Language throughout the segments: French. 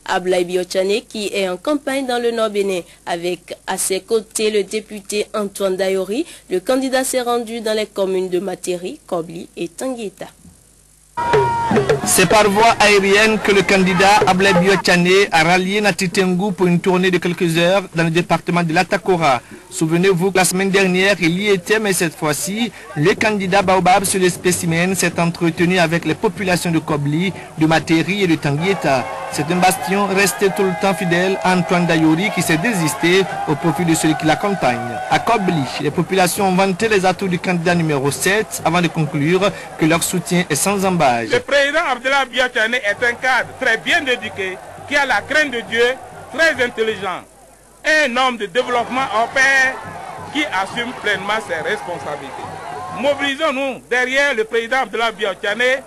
Abdoulaye Biotchane qui est en campagne dans le Nord Bénin. Avec à ses côtés le député Antoine Dayori, le candidat s'est rendu dans les communes de Materi, Kobli et Tanguieta. C'est par voie aérienne que le candidat Abdoulaye Biotchane a rallié Nati Tengou pour une tournée de quelques heures dans le département de l'Atakora. Souvenez-vous que la semaine dernière, il y était, mais cette fois-ci, le candidat Baobab sur les spécimens s'est entretenu avec les populations de Kobli, de Materi et de Tanguieta. C'est un bastion resté tout le temps fidèle à Antoine Dayori qui s'est désisté au profit de celui qui l'accompagne. À Kobli, les populations ont vanté les atouts du candidat numéro 7 avant de conclure que leur soutien est sans embâche. Le président Abdoulaye Biotchane est un cadre très bien éduqué, qui a la crainte de Dieu, très intelligent. Un homme de développement en paix qui assume pleinement ses responsabilités. Mobilisons-nous derrière le président Abdoulaye Biotchane.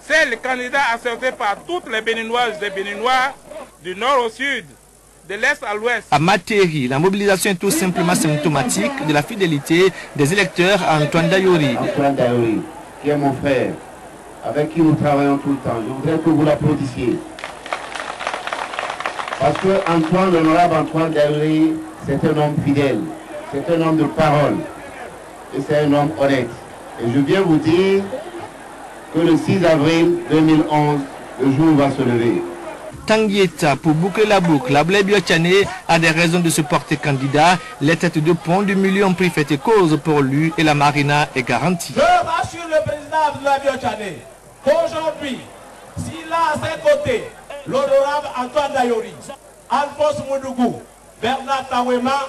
C'est le candidat accepté par toutes les Béninoises et Béninois du nord au sud, de l'est à l'ouest. À Materi, la mobilisation est tout simplement symptomatique de la fidélité des électeurs à Antoine Dayori. Antoine Dayori, qui est mon frère, avec qui nous travaillons tout le temps. Je voudrais que vous l'applaudissiez. Parce que Antoine, l'honorable Antoine Dayori, c'est un homme fidèle, c'est un homme de parole, et c'est un homme honnête. Et je viens vous dire que le 6 avril 2011, le jour va se lever. Tanguieta, pour boucler la boucle, Abdoulaye Biotchane a des raisons de se porter candidat. Les têtes de pont du milieu ont pris fait et cause pour lui et la marina est garantie. Je rassure le président Abdoulaye Biotchane qu'aujourd'hui, s'il a à ses côtés l'honorable Antoine Dayori, Alphonse Moudougou, Bernard Tawema,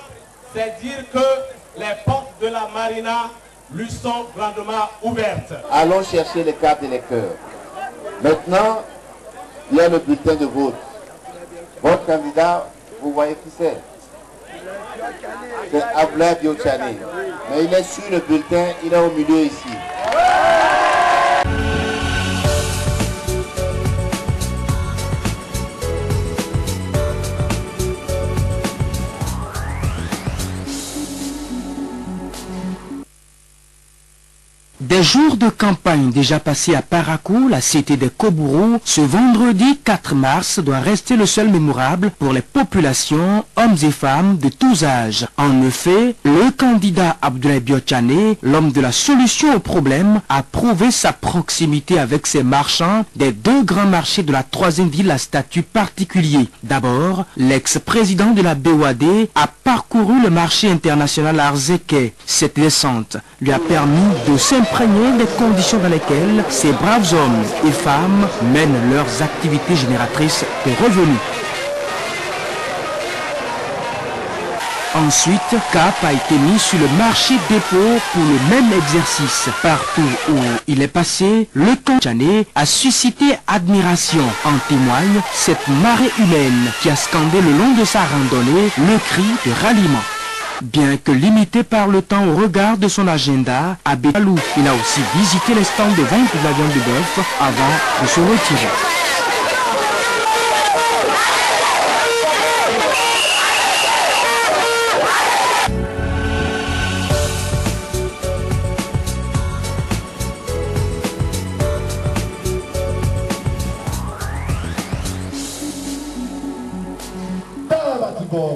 c'est dire que les portes de la marina lui sont grandement ouvertes. Allons chercher les cartes électeurs. Maintenant, il y a le bulletin de vote. Votre candidat, vous voyez qui c'est? C'est Abdoulaye Biotchane. Mais il est sur le bulletin, il est au milieu ici. Des jours de campagne déjà passés à Parakou, la cité des Kobourou, ce vendredi 4 mars doit rester le seul mémorable pour les populations, hommes et femmes de tous âges. En effet, le candidat Abdoulaye Biotchane, l'homme de la solution au problème, a prouvé sa proximité avec ses marchands des deux grands marchés de la troisième ville à statut particulier. D'abord, l'ex-président de la BOAD a parcouru le marché international Arzeke. Cette descente lui a permis de s'imprégner des conditions dans lesquelles ces braves hommes et femmes mènent leurs activités génératrices de revenus. Ensuite, cap a été mis sur le marché dépôt pour le même exercice. Partout où il est passé, le Biotchane a suscité admiration. En témoigne cette marée humaine qui a scandé le long de sa randonnée le cri de ralliement. Bien que limité par le temps au regard de son agenda, à Békalou, il a aussi visité les stands de vente de la viande de bœuf avant de se retirer.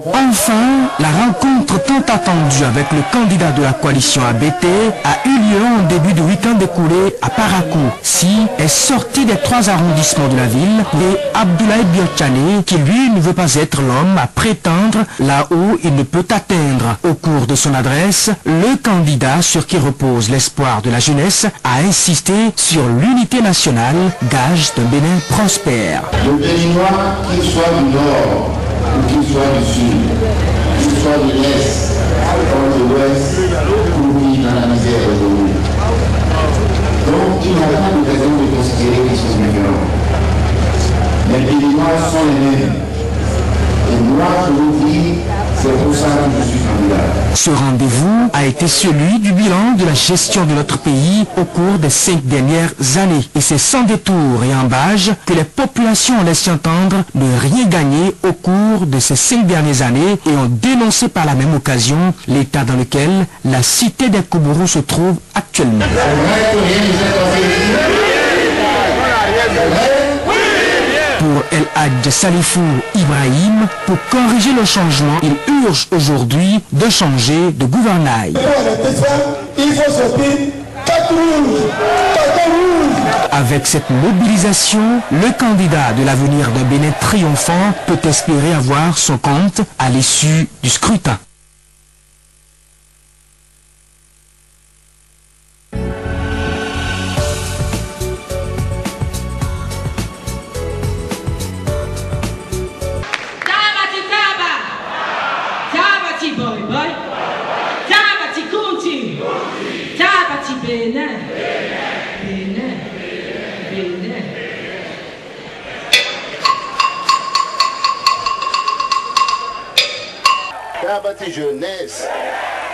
Enfin, la rencontre tant attendue avec le candidat de la coalition ABT a eu lieu en début de week-end écoulé à Parakou. Si est sorti des 3 arrondissements de la ville, et Abdoulaye Biotchane, qui lui ne veut pas être l'homme à prétendre là où il ne peut atteindre. Au cours de son adresse, le candidat sur qui repose l'espoir de la jeunesse a insisté sur l'unité nationale, gage d'un Bénin prospère. Le Béninois, qu'il soit du nord, ou qu'il soit du sud, qu'il soit de l'est, ou de l'ouest, ou vit dans la misère aujourd'hui. Donc il n'y a pas de raison de considérer qu'ils sont différents. Les Béninois sont les mêmes. Et moi, je vous dis, c'est pour ça que je suis candidat. Ce rendez-vous a été celui du bilan de la gestion de notre pays au cours des 5 dernières années. Et c'est sans détour et embâge que les populations ont laissé entendre ne rien gagner au cours de ces 5 dernières années et ont dénoncé par la même occasion l'état dans lequel la cité des Kobourou se trouve actuellement. pour El Hadj Salifou Ibrahim. Pour corriger le changement, il urge aujourd'hui de changer de gouvernail. Il faut sortir 4 rouges. Avec cette mobilisation, le candidat de l'avenir d'un Bénin triomphant peut espérer avoir son compte à l'issue du scrutin. Tabati jeunesse,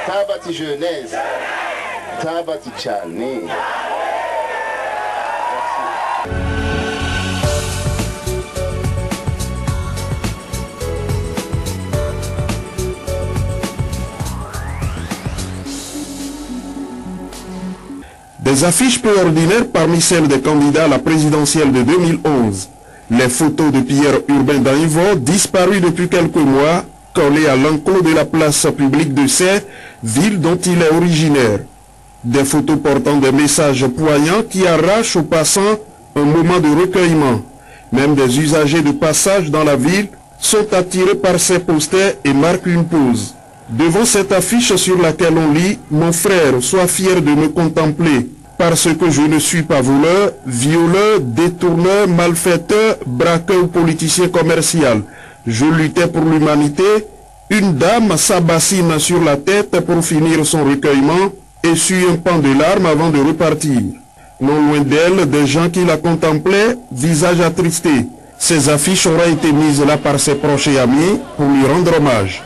Tabati jeunesse, Tabati Tchané. Des affiches peu ordinaires parmi celles des candidats à la présidentielle de 2011. Les photos de Pierre Urbain Daïvo, disparu depuis quelques mois, collées à l'enclos de la place publique de Sè, ville dont il est originaire. Des photos portant des messages poignants qui arrachent aux passants un moment de recueillement. Même des usagers de passage dans la ville sont attirés par ces posters et marquent une pause. Devant cette affiche sur laquelle on lit « Mon frère, sois fier de me contempler, parce que je ne suis pas voleur, violeur, détourneur, malfaiteur, braqueur ou politicien commercial. Je luttais pour l'humanité », une dame s'abassine sur la tête pour finir son recueillement et suit un pan de larmes avant de repartir. Non loin d'elle, des gens qui la contemplaient, visage attristé. Ces affiches auraient été mises là par ses proches et amis pour lui rendre hommage.